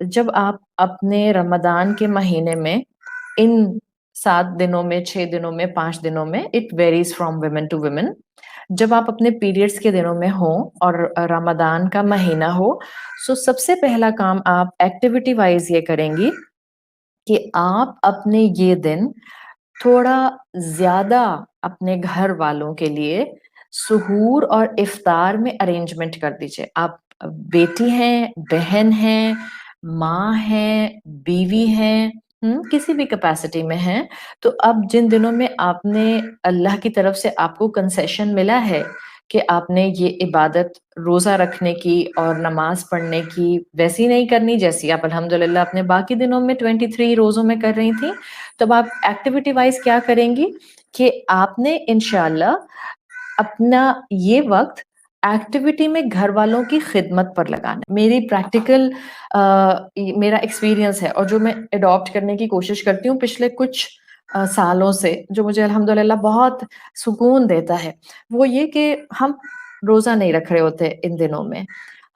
جب آپ اپنے رمضان کے مہینے میں ان 7 دنوں میں 6 دنوں میں 5 دنوں میں it varies from women to women, جب آپ اپنے پیریڈس کے دنوں میں ہوں اور رمضان کا مہینہ ہو، سو سب سے پہلا کام آپ ایکٹیویٹی وائز یہ کریں گی کہ آپ اپنے یہ دن تھوڑا زیادہ اپنے گھر والوں کے لیے سحور اور افطار میں ارینجمنٹ کر دیجیے. آپ بیٹی ہیں، بہن ہیں، ماں ہیں، بیوی ہیں، کسی بھی کیپیسٹی میں ہیں، تو اب جن دنوں میں آپ نے اللہ کی طرف سے آپ کو کنسیشن ملا ہے کہ آپ نے یہ عبادت روزہ رکھنے کی اور نماز پڑھنے کی ویسی نہیں کرنی جیسی آپ الحمدللہ اپنے باقی دنوں میں 23 روزوں میں کر رہی تھیں، تب آپ ایکٹیویٹی وائز کیا کریں گی کہ آپ نے انشاءاللہ اپنا یہ وقت ایکٹیویٹی میں گھر والوں کی خدمت پر لگانا. میری پریکٹیکل میرا ایکسپیرینس ہے اور جو میں اڈاپٹ کرنے کی کوشش کرتی ہوں پچھلے کچھ سالوں سے، جو مجھے الحمدللہ بہت سکون دیتا ہے، وہ یہ کہ ہم روزہ نہیں رکھ رہے ہوتے ان دنوں میں،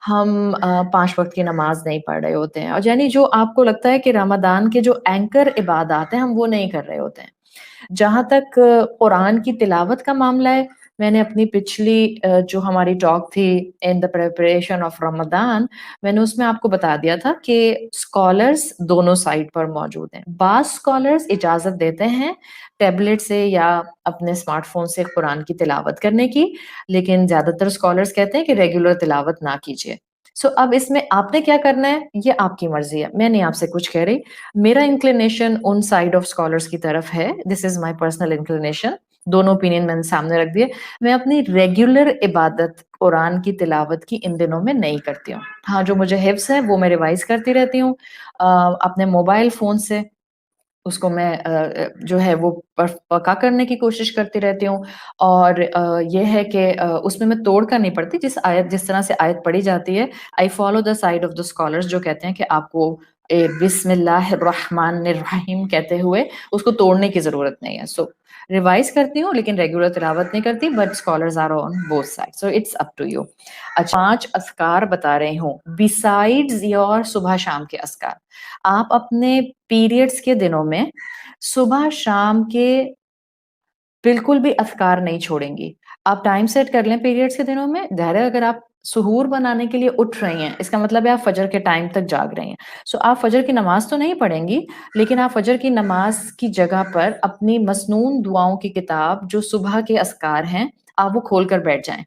ہم 5 وقت کی نماز نہیں پڑھ رہے ہوتے ہیں، اور یعنی جو آپ کو لگتا ہے کہ رمضان کے جو اینکر عبادات ہیں ہم وہ نہیں کر رہے ہوتے ہیں. جہاں تک قرآن کی تلاوت کا معاملہ ہے، میں نے اپنی پچھلی جو ہماری ٹاک تھی ان دا پریپریشن آف رمضان، میں نے اس میں آپ کو بتا دیا تھا کہ اسکالرس دونوں سائٹ پر موجود ہیں. بعض اسکالرس اجازت دیتے ہیں ٹیبلٹ سے یا اپنے اسمارٹ فون سے قرآن کی تلاوت کرنے کی، لیکن زیادہ تر اسکالرس کہتے ہیں کہ ریگولر تلاوت نہ کیجیے. سو اب اس میں آپ نے کیا کرنا ہے یہ آپ کی مرضی ہے، میں نہیں آپ سے کچھ کہہ رہی. میرا inclination in side of scholars کی طرف ہے، دس از مائی پرسنل انکلینیشن. دونوں اوپینین میں نے سامنے رکھ دیے. میں اپنی ریگولر عبادت قرآن کی تلاوت کی ان دنوں میں نہیں کرتی ہوں. ہاں جو مجھے حفظ ہے وہ میں ریوائز کرتی رہتی ہوں اپنے موبائل فون سے، اس کو میں جو ہے وہ پکا کرنے کی کوشش کرتی رہتی ہوں. اور یہ ہے کہ اس میں توڑ کر نہیں پڑتی، جس طرح سے آیت پڑھی جاتی ہے I follow the side of the scholars جو کہتے ہیں کہ آپ کو بسم اللہ الرحمن الرحیم کہتے ہوئے اس کو توڑنے کی ضرورت نہیں ہے. سو ریوائز کرتی ہوں لیکن ریگولر تلاوت نہیں کرتی، but scholars are on both side, so it's up to you. اچھا 5 اذکار بتا رہی ہوں بیسائڈز یور صبح شام کے اذکار. آپ اپنے پیریڈز کے دنوں میں صبح شام کے بالکل بھی اذکار نہیں چھوڑیں گی. آپ ٹائم سیٹ کر لیں پیریڈز کے دنوں میں. ظاہر ہے اگر آپ سحور بنانے کے لیے اٹھ رہی ہیں اس کا مطلب ہے آپ فجر کے ٹائم تک جاگ رہی ہیں. سو آپ فجر کی نماز تو نہیں پڑھیں گی، لیکن آپ فجر کی نماز کی جگہ پر اپنی مسنون دعاؤں کی کتاب جو صبح کے اذکار ہیں آپ وہ کھول کر بیٹھ جائیں.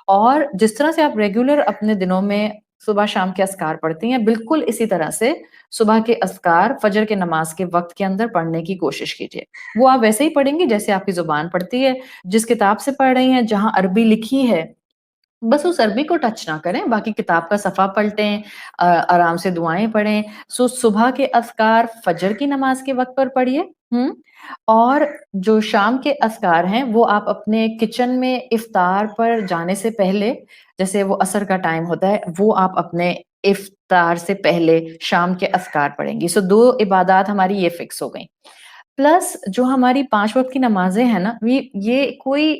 اور جس طرح سے آپ ریگولر اپنے دنوں میں صبح شام کے اذکار پڑھتی ہیں، بالکل اسی طرح سے صبح کے اذکار فجر کے نماز کے وقت کے اندر پڑھنے کی کوشش کیجیے. وہ آپ ویسے ہی پڑھیں گی جیسے آپ کی زبان پڑھتی ہے. جس کتاب سے پڑھ رہی ہیں جہاں عربی لکھی ہے بس اس عربی کو ٹچ نہ کریں، باقی کتاب کا صفحہ پلٹیں، آرام سے دعائیں پڑھیں. سو صبح کے اذکار فجر کی نماز کے وقت پر پڑھیے. اور جو شام کے اذکار ہیں وہ آپ اپنے کچن میں افطار پر جانے سے پہلے، جیسے وہ عصر کا ٹائم ہوتا ہے، وہ آپ اپنے افطار سے پہلے شام کے اذکار پڑھیں گی. سو 2 عبادات ہماری یہ فکس ہو گئیں. پلس جو ہماری 5 وقت کی نمازیں ہیں نا، یہ کوئی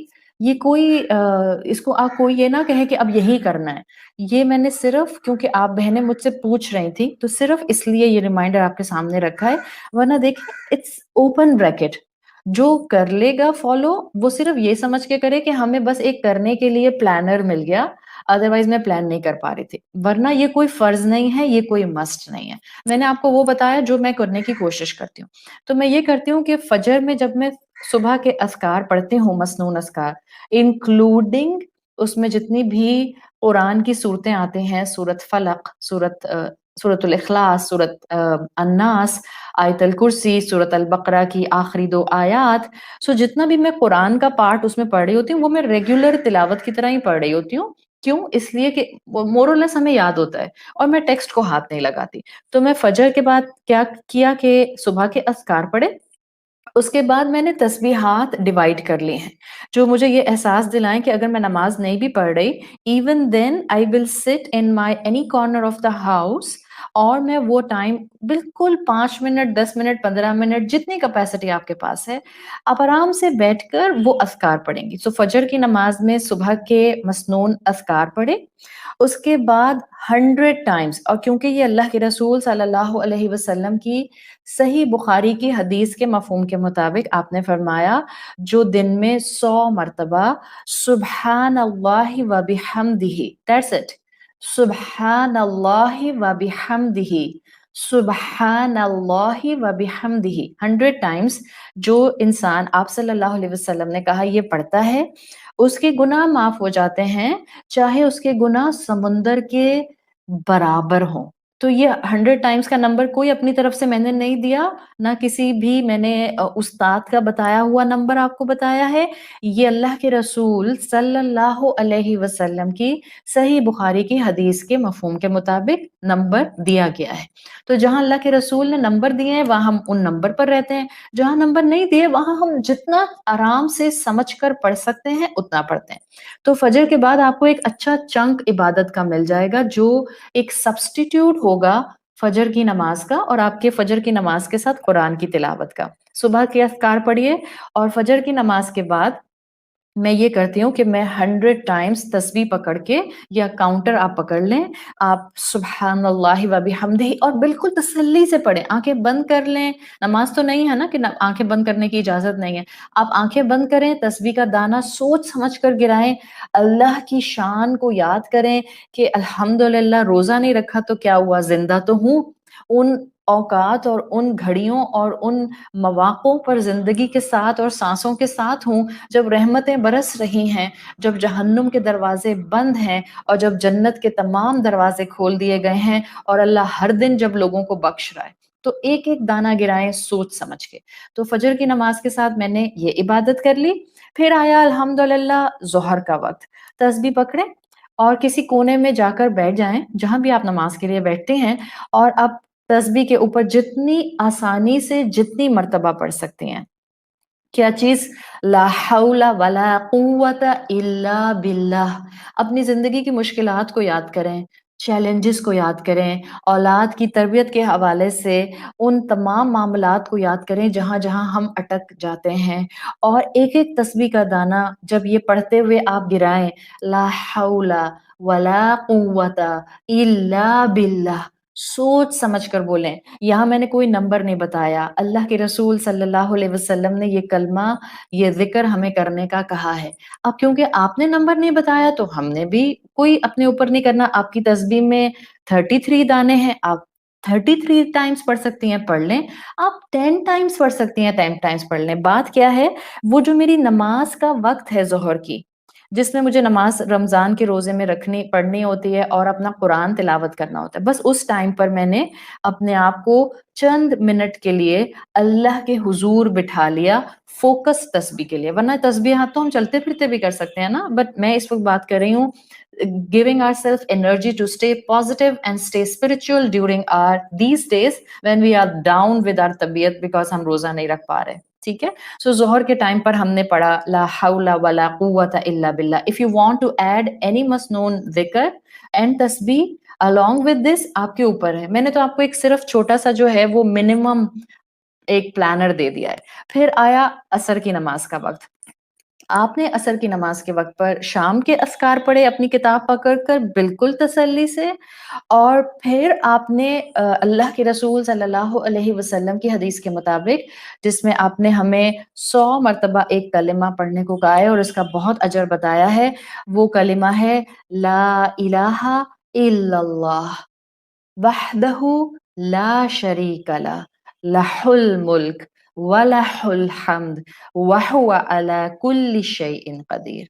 اس کو آپ کوئی یہ نہ کہے کہ اب یہی کرنا ہے. یہ میں نے صرف کیونکہ آپ بہنیں مجھ سے پوچھ رہی تھی تو صرف اس لیے یہ ریمائنڈر آپ کے سامنے رکھا ہے، ورنہ دیکھیں اٹس اوپن بریکٹ. جو کر لے گا فالو وہ صرف یہ سمجھ کے کرے کہ ہمیں بس ایک کرنے کے لیے پلانر مل گیا، ادروائز میں پلان نہیں کر پا رہی تھی. ورنہ یہ کوئی فرض نہیں ہے، یہ کوئی مسٹ نہیں ہے. میں نے آپ کو وہ بتایا جو میں کرنے کی کوشش کرتی ہوں. تو میں یہ کرتی ہوں کہ فجر میں جب میں صبح کے اذکار پڑھتی ہوں، مسنون اذکار انکلوڈنگ اس میں جتنی بھی قرآن کی صورتیں آتی ہیں، سورت فلق، سورت الاخلاص، سورت الناس، آیت الکرسی، سورت البقرہ کی آخری 2 آیات، سو جتنا بھی میں قرآن کا پارٹ اس میں پڑھ رہی ہوتی ہوں وہ میں ریگولر تلاوت کی طرح ہی پڑھ رہی ہوتی ہوں. کیوں؟ اس لیے کہ مور اور لیس ہمیں یاد ہوتا ہے اور میں ٹیکسٹ کو ہاتھ نہیں لگاتی. تو میں فجر کے بعد کیا کیا کہ صبح کے اذکار پڑھے، اس کے بعد میں نے تسبیحات ڈیوائڈ کر لی ہیں جو مجھے یہ احساس دلائیں کہ اگر میں نماز نہیں بھی پڑھ رہی even then I will sit in my any corner of the house اور میں وہ ٹائم بالکل 5 منٹ 10 منٹ 15 منٹ جتنی کیپیسٹی آپ کے پاس ہے آپ آرام سے بیٹھ کر وہ اذکار پڑھیں گی. سو فجر کی نماز میں صبح کے مسنون اذکار پڑھے, اس کے بعد 100 ٹائمز, اور کیونکہ یہ اللہ کے رسول صلی اللہ علیہ وسلم کی صحیح بخاری کی حدیث کے مفہوم کے مطابق آپ نے فرمایا جو دن میں 100 مرتبہ سبحان اللہ و بحمدہ, دیٹس اٹ, سبحان اللہ و بحمدہ, سبحان اللہ و بحمدہ 100 ٹائمز جو انسان آپ صلی اللہ علیہ وسلم نے کہا یہ پڑھتا ہے اس کے گناہ معاف ہو جاتے ہیں چاہے اس کے گناہ سمندر کے برابر ہوں. تو یہ 100 ٹائمز کا نمبر کوئی اپنی طرف سے میں نے نہیں دیا, نہ کسی بھی میں نے استاد کا بتایا ہوا نمبر آپ کو بتایا ہے, یہ اللہ کے رسول صلی اللہ علیہ وسلم کی صحیح بخاری کی حدیث کے مفہوم کے مطابق نمبر دیا گیا ہے. تو جہاں اللہ کے رسول نے نمبر دیے ہیں وہاں ہم ان نمبر پر رہتے ہیں, جہاں نمبر نہیں دیے وہاں ہم جتنا آرام سے سمجھ کر پڑھ سکتے ہیں اتنا پڑھتے ہیں. تو فجر کے بعد آپ کو ایک اچھا چنک عبادت کا مل جائے گا جو ایک سبسٹیٹیوٹ ہوگا فجر کی نماز کا, اور آپ کے فجر کی نماز کے ساتھ قرآن کی تلاوت کا. صبح کے اذکار پڑھیے اور فجر کی نماز کے بعد میں یہ کرتی ہوں کہ میں 100 ٹائمز تسبیح پکڑ کے, یا کاؤنٹر آپ پکڑ لیں, آپ سبحان اللہ و بحمدہ اور بالکل تسلی سے پڑھیں, آنکھیں بند کر لیں. نماز تو نہیں ہے نا کہ آنکھیں بند کرنے کی اجازت نہیں ہے, آپ آنکھیں بند کریں, تسبیح کا دانہ سوچ سمجھ کر گرائیں, اللہ کی شان کو یاد کریں کہ الحمدللہ روزہ نہیں رکھا تو کیا ہوا, زندہ تو ہوں. ان اوقات اور ان گھڑیوں اور ان مواقعوں پر زندگی کے ساتھ اور سانسوں کے ساتھ ہوں جب رحمتیں برس رہی ہیں, جب جہنم کے دروازے بند ہیں اور جب جنت کے تمام دروازے کھول دیے گئے ہیں, اور اللہ ہر دن جب لوگوں کو بخش رہا ہے. تو ایک ایک دانہ گرائیں سوچ سمجھ کے. تو فجر کی نماز کے ساتھ میں نے یہ عبادت کر لی. پھر آیا الحمدللہ ظہر کا وقت, تسبیح پکڑیں اور کسی کونے میں جا کر بیٹھ جائیں جہاں بھی آپ نماز کے لیے بیٹھتے ہیں, اور آپ تسبیح کے اوپر جتنی آسانی سے جتنی مرتبہ پڑھ سکتے ہیں. کیا چیز؟ لا حول ولا قوت الا باللہ. اپنی زندگی کی مشکلات کو یاد کریں, چیلنجز کو یاد کریں, اولاد کی تربیت کے حوالے سے ان تمام معاملات کو یاد کریں جہاں جہاں ہم اٹک جاتے ہیں, اور ایک ایک تسبیح کا دانہ جب یہ پڑھتے ہوئے آپ گرائیں, لا حول ولا قوت الا باللہ, سوچ سمجھ کر بولیں. یہاں میں نے کوئی نمبر نہیں بتایا, اللہ کے رسول صلی اللہ علیہ وسلم نے یہ کلمہ یہ ذکر ہمیں کرنے کا کہا ہے. اب کیونکہ آپ نے نمبر نہیں بتایا تو ہم نے بھی کوئی اپنے اوپر نہیں کرنا. آپ کی تسبیح میں 33 دانے ہیں, آپ 33 ٹائمز پڑھ سکتی ہیں, پڑھ لیں. آپ 10 ٹائمز پڑھ سکتی ہیں, 10 ٹائمز پڑھ لیں. بات کیا ہے, وہ جو میری نماز کا وقت ہے ظہر کی, جس میں مجھے نماز رمضان کے روزے میں پڑھنی ہوتی ہے اور اپنا قرآن تلاوت کرنا ہوتا ہے, بس اس ٹائم پر میں نے اپنے آپ کو چند منٹ کے لیے اللہ کے حضور بٹھا لیا, فوکس تسبیح کے لیے. ورنہ تسبیحات تو ہم چلتے پھرتے بھی کر سکتے ہیں نا, بٹ میں اس وقت بات کر رہی ہوں giving ourselves energy to stay positive and stay spiritual during these days when we are down with our طبیعت because ہم روزہ نہیں رکھ پا رہے. ٹھیک ہے, سو ظہر کے ٹائم پر ہم نے پڑھا لا حول ولا قوت الا باللہ. If you want to add any مسنون ذکر اینڈ تسبیح along with this آپ کے اوپر ہے. میں نے تو آپ کو ایک صرف چھوٹا سا جو ہے وہ منیمم ایک پلانر دے دیا ہے. پھر آیا عصر کی نماز کا وقت. آپ نے عصر کی نماز کے وقت پر شام کے اذکار پڑھے اپنی کتاب پکڑ کر بالکل تسلی سے, اور پھر آپ نے اللہ کے رسول صلی اللہ علیہ وسلم کی حدیث کے مطابق جس میں آپ نے ہمیں 100 مرتبہ ایک کلمہ پڑھنے کو کہا ہے اور اس کا بہت اجر بتایا ہے, وہ کلمہ ہے لا الہ الا اللہ وحدہ لا شریک لہ لہ الملک وَلَهُ الْحَمْدُ وَهُوَ عَلَى كُلِّ شَيْءٍ قَدِيرٌ.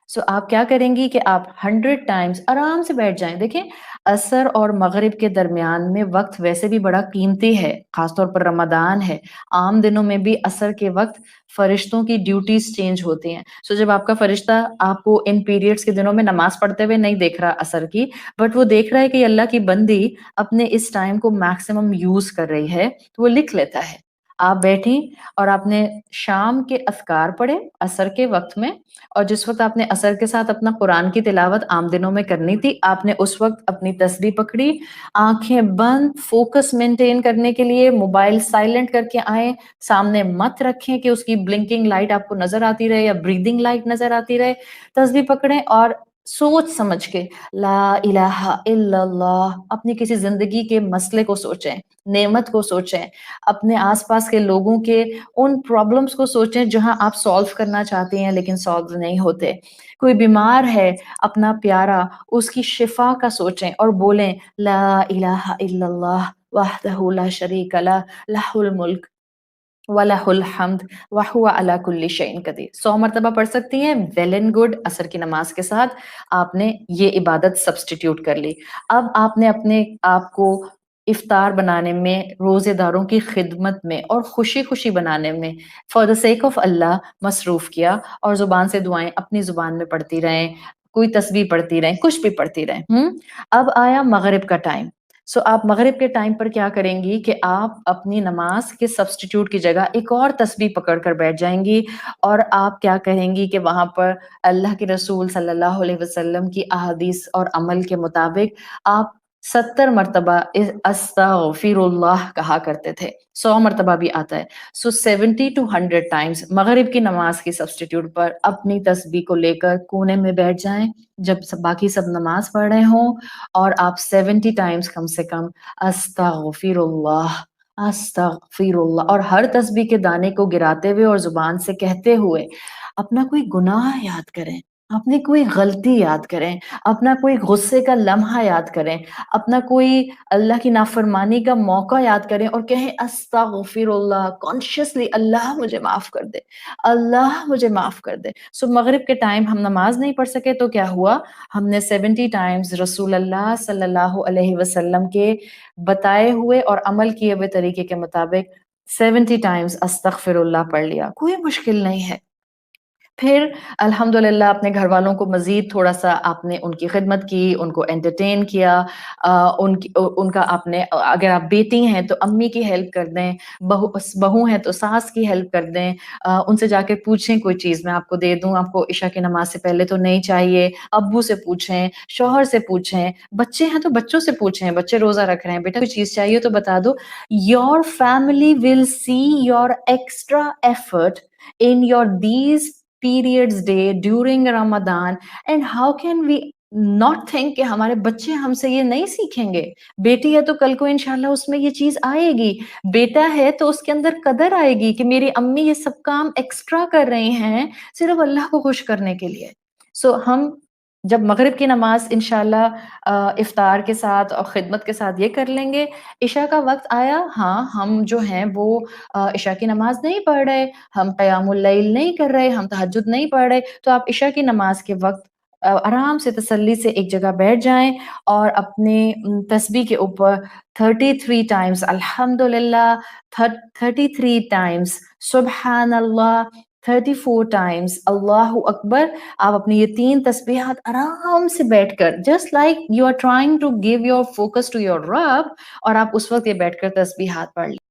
سو آپ کیا کریں گی کہ آپ 100 ٹائمز آرام سے بیٹھ جائیں. دیکھیں عصر اور مغرب کے درمیان میں وقت ویسے بھی بڑا قیمتی ہے, خاص طور پر رمضان ہے. عام دنوں میں بھی عصر کے وقت فرشتوں کی ڈیوٹیز چینج ہوتی ہیں. سو جب آپ کا فرشتہ آپ کو ان پیریڈز کے دنوں میں نماز پڑھتے ہوئے نہیں دیکھ رہا عصر کی, بٹ وہ دیکھ رہا ہے کہ اللہ کی بندی اپنے اس ٹائم کو میکسیمم یوز کر رہی ہے, تو وہ لکھ لیتا ہے آپ بیٹھی اور آپ نے شام کے اذکار پڑھے عصر کے وقت میں، اور جس وقت آپ نے عصر کے ساتھ اپنا قرآن کی تلاوت عام دنوں میں کرنی تھی، آپ نے اس وقت اپنی تسبیح پکڑی، آنکھیں بند، فوکس مینٹین کرنے کے لیے موبائل سائلنٹ کر کے آئیں، سامنے مت رکھیں کہ اس کی بلنکنگ لائٹ آپ کو نظر آتی رہے یا بریدنگ لائٹ نظر آتی رہے، تسبیح پکڑیں اور سوچ سمجھ کے لا الہ الا اللہ، اپنی کسی زندگی کے مسئلے کو سوچیں، نعمت کو سوچیں، اپنے آس پاس کے لوگوں کے ان پرابلمس کو سوچیں جہاں آپ سالو کرنا چاہتے ہیں لیکن سالو نہیں ہوتے، کوئی بیمار ہے اپنا پیارا، اس کی شفا کا سوچیں اور بولیں لا الہ الا اللہ وحدہ لا شریک لہ لہ الملک وَلَهُ الْحَمْدُ وَهُوَ عَلَى كُلِّ شَيْءٍ قدیر، 100 مرتبہ پڑھ سکتی ہیں، ویل اینڈ گڈ، عصر کی نماز کے ساتھ آپ نے یہ عبادت سبسٹیٹیوٹ کر لی۔ اب آپ نے اپنے آپ کو افطار بنانے میں، روزے داروں کی خدمت میں اور خوشی خوشی بنانے میں فار دا سیک آف اللہ مصروف کیا، اور زبان سے دعائیں اپنی زبان میں پڑھتی رہیں، کوئی تسبیح پڑھتی رہیں، کچھ بھی پڑھتی رہیں۔ اب آیا مغرب کا ٹائم، سو آپ مغرب کے ٹائم پر کیا کریں گی کہ آپ اپنی نماز کے سبسٹیٹیوٹ کی جگہ ایک اور تسبیح پکڑ کر بیٹھ جائیں گی، اور آپ کیا کہیں گی کہ وہاں پر اللہ کے رسول صلی اللہ علیہ وسلم کی احادیث اور عمل کے مطابق آپ 70 مرتبہ استغفر اللہ کہا کرتے تھے، 100 مرتبہ بھی آتا ہے، سو 70 to 100 ٹائمز مغرب کی نماز کی سبسٹیٹیوٹ پر اپنی تسبیح کو لے کر کونے میں بیٹھ جائیں، جب باقی سب نماز پڑھ رہے ہوں، اور آپ 70 ٹائمز کم سے کم استغفر اللہ استغفر اللہ، اور ہر تسبیح کے دانے کو گراتے ہوئے اور زبان سے کہتے ہوئے اپنا کوئی گناہ یاد کریں، اپنی کوئی غلطی یاد کریں، اپنا کوئی غصے کا لمحہ یاد کریں، اپنا کوئی اللہ کی نافرمانی کا موقع یاد کریں اور کہیں استغفر اللہ کانشیسلی، اللہ مجھے معاف کر دے، اللہ مجھے معاف کر دے۔ سو مغرب کے ٹائم ہم نماز نہیں پڑھ سکے تو کیا ہوا، ہم نے 70 ٹائمز رسول اللہ صلی اللہ علیہ وسلم کے بتائے ہوئے اور عمل کیے ہوئے طریقے کے مطابق 70 ٹائمز استغفر اللہ پڑھ لیا، کوئی مشکل نہیں ہے۔ پھر الحمدللہ اپنے گھر والوں کو مزید تھوڑا سا آپ نے ان کی خدمت کی، ان کو انٹرٹین کیا، ان کا آپ نے، اگر آپ بیٹی ہیں تو امی کی ہیلپ کر دیں، بہو ہیں تو ساس کی ہیلپ کر دیں، ان سے جا کے پوچھیں کوئی چیز میں آپ کو دے دوں، آپ کو عشاء کی نماز سے پہلے تو نہیں چاہیے، ابو سے پوچھیں، شوہر سے پوچھیں، بچے ہیں تو بچوں سے پوچھیں، بچے روزہ رکھ رہے ہیں، بیٹا کوئی چیز چاہیے تو بتا دو۔ Your family will see your extra effort in your these periods day during Ramadan, and how can we not think کہ ہمارے بچے ہم سے یہ نہیں سیکھیں گے، بیٹی ہے تو کل کو انشاءاللہ اس میں یہ چیز آئے گی، بیٹا ہے تو اس کے اندر قدر آئے گی کہ میری امی یہ سب کام ایکسٹرا کر رہی ہیں صرف اللہ کو خوش کرنے کے لیے۔ سو ہم جب مغرب کی نماز انشاءاللہ افطار کے ساتھ اور خدمت کے ساتھ یہ کر لیں گے، عشاء کا وقت آیا، ہاں ہم جو ہیں وہ عشاء کی نماز نہیں پڑھ رہے، ہم قیام اللیل نہیں کر رہے، ہم تہجد نہیں پڑھ رہے، تو آپ عشاء کی نماز کے وقت آرام سے تسلی سے ایک جگہ بیٹھ جائیں اور اپنے تسبیح کے اوپر 33 ٹائمز الحمدللہ، 33 ٹائمز سبحان اللہ، 34 ٹائمز اللہ اکبر، آپ اپنی یہ 3 تسبیحات آرام سے بیٹھ کر just like you are trying to give your focus to your رب، اور آپ اس وقت یہ بیٹھ کر تسبیحات پڑھ لیں۔